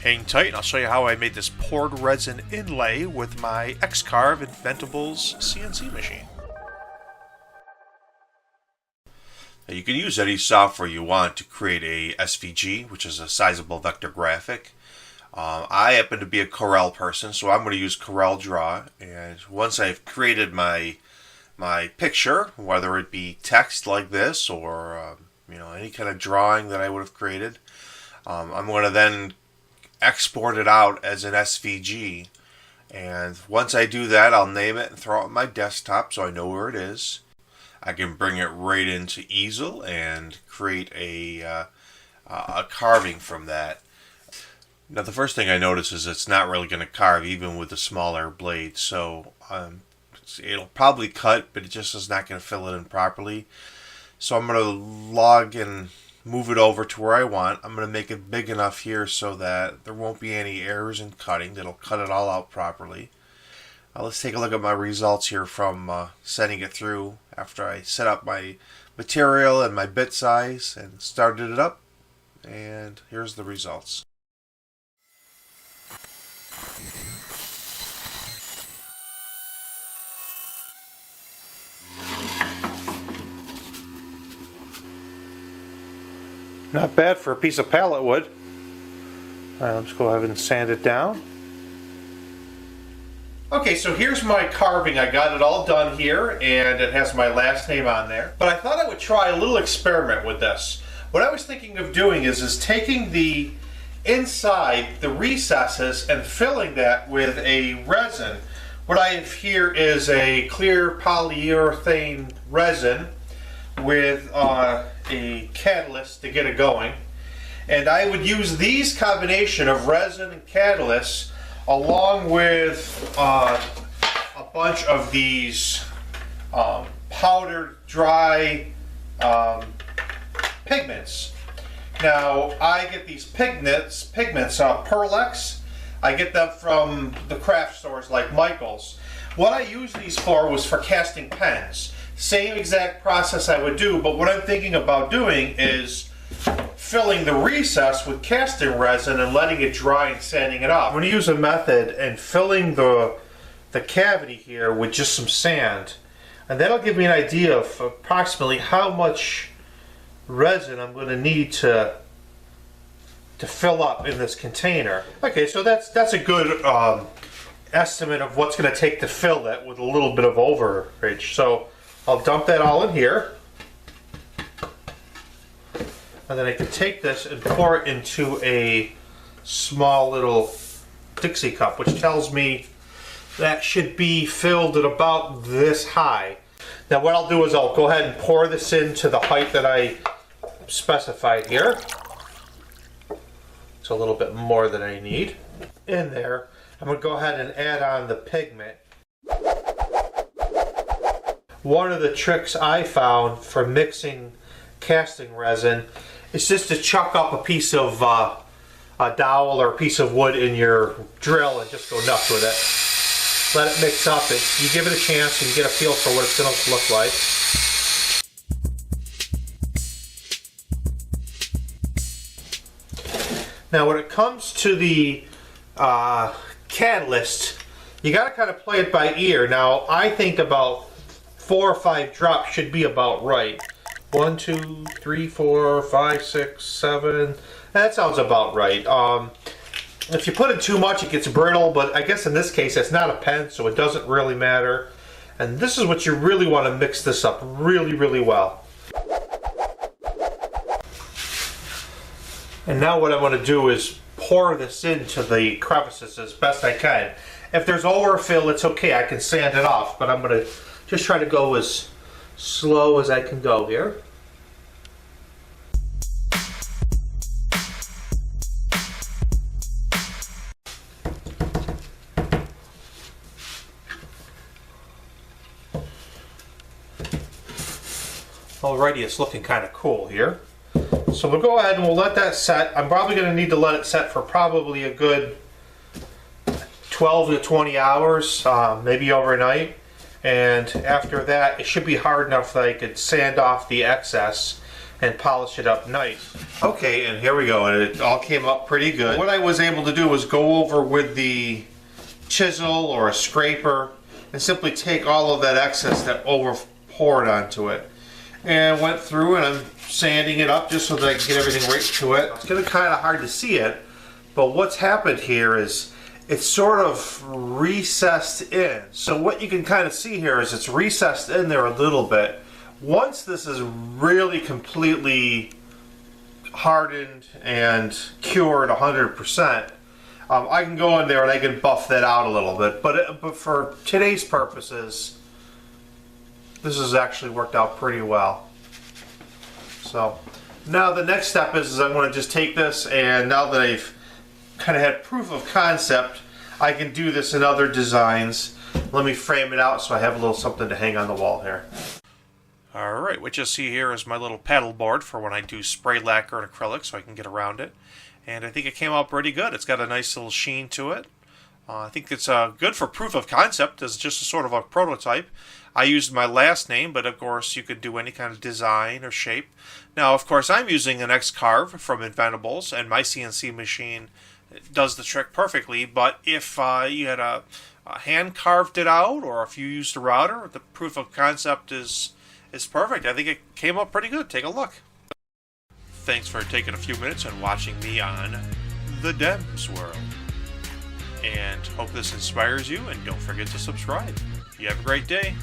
Hang tight and I'll show you how I made this poured resin inlay with my X Carve Inventables CNC machine. Now you can use any software you want to create a SVG, which is a sizable vector graphic. I happen to be a Corel person, so I'm going to use Corel Draw, and once I've created my picture, whether it be text like this or any kind of drawing that I would have created, I'm going to then export it out as an SVG, and once I do that, I'll name it and throw it on my desktop so I know where it is. I can bring it right into Easel and create a carving from that. Now the first thing I notice is it's not really going to carve even with the smaller blade, so it'll probably cut, but it just is not going to fill it in properly. So I'm going to log and move it over to where I want. I'm going to make it big enough here so that there won't be any errors in cutting. That'll cut it all out properly. Let's take a look at my results here from sending it through after I set up my material and my bit size and started it up. And here's the results. Not bad for a piece of pallet wood. Alright, let's go ahead and sand it down. Okay, so here's my carving. I got it all done here, and it has my last name on there. But I thought I would try a little experiment with this. What I was thinking of doing is taking the inside, the recesses, and filling that with a resin. What I have here is a clear polyurethane resin with a catalyst to get it going, and I would use these combination of resin and catalyst along with a bunch of these powdered dry pigments. Now I get these pigments Perlex. I get them from the craft stores like Michael's. What I use these for was for casting pens. Same exact process I would do, but what I'm thinking about doing is filling the recess with casting resin and letting it dry and sanding it off. I'm going to use a method and filling the cavity here with just some sand, and that'll give me an idea of approximately how much resin I'm going to need to fill up in this container. Okay, so that's a good estimate of what's going to take to fill that with a little bit of overage. So I'll dump that all in here, and then I can take this and pour it into a small little Dixie cup, which tells me that should be filled at about this high. Now what I'll do is I'll go ahead and pour this into the height that I specified here. It's a little bit more than I need. In there, I'm going to go ahead and add on the pigment. One of the tricks I found for mixing casting resin is just to chuck up a piece of a dowel or a piece of wood in your drill and just go nuts with it. Let it mix up. You give it a chance and you get a feel for what it's going to look like. Now when it comes to the catalyst, you got to kind of play it by ear. Now I think about 4 or 5 drops should be about right. 1, 2, 3, 4, 5, 6, 7. That sounds about right. If you put in too much, it gets brittle, but I guess in this case it's not a pen, so it doesn't really matter. And this is what you really want to mix this up really, really well. And now what I want to do is pour this into the crevices as best I can. If there's overfill, it's okay, I can sand it off, but I'm going to just try to go as slow as I can go here. Alrighty, it's looking kind of cool here. So we'll go ahead and we'll let that set. I'm probably going to need to let it set for probably a good 12 to 20 hours, maybe overnight. And after that, it should be hard enough that I could sand off the excess and polish it up nice. Okay, and here we go, and it all came up pretty good. What I was able to do was go over with the chisel or a scraper and simply take all of that excess that over poured onto it, and went through and I'm sanding it up just so that I can get everything right to it. It's gonna be kind of hard to see it, but what's happened here is it's sort of recessed in. So what you can kind of see here is it's recessed in there a little bit. Once this is really completely hardened and cured 100%, I can go in there and I can buff that out a little bit. But for today's purposes, this has actually worked out pretty well. So now the next step is I'm going to just take this, and now that I've kind of had proof of concept, I can do this in other designs. Let me frame it out so I have a little something to hang on the wall here. Alright, what you'll see here is my little paddle board for when I do spray lacquer and acrylic so I can get around it. And I think it came out pretty good. It's got a nice little sheen to it. I think it's good for proof of concept as just a sort of a prototype. I used my last name, but of course you could do any kind of design or shape. Now, of course, I'm using an X Carve from Inventables, and my CNC machine does the trick perfectly. But if you had a hand carved it out, or if you used a router, the proof of concept is perfect. I think it came up pretty good. Take a look. Thanks for taking a few minutes and watching me on The Dems World. And hope this inspires you, and don't forget to subscribe. You have a great day.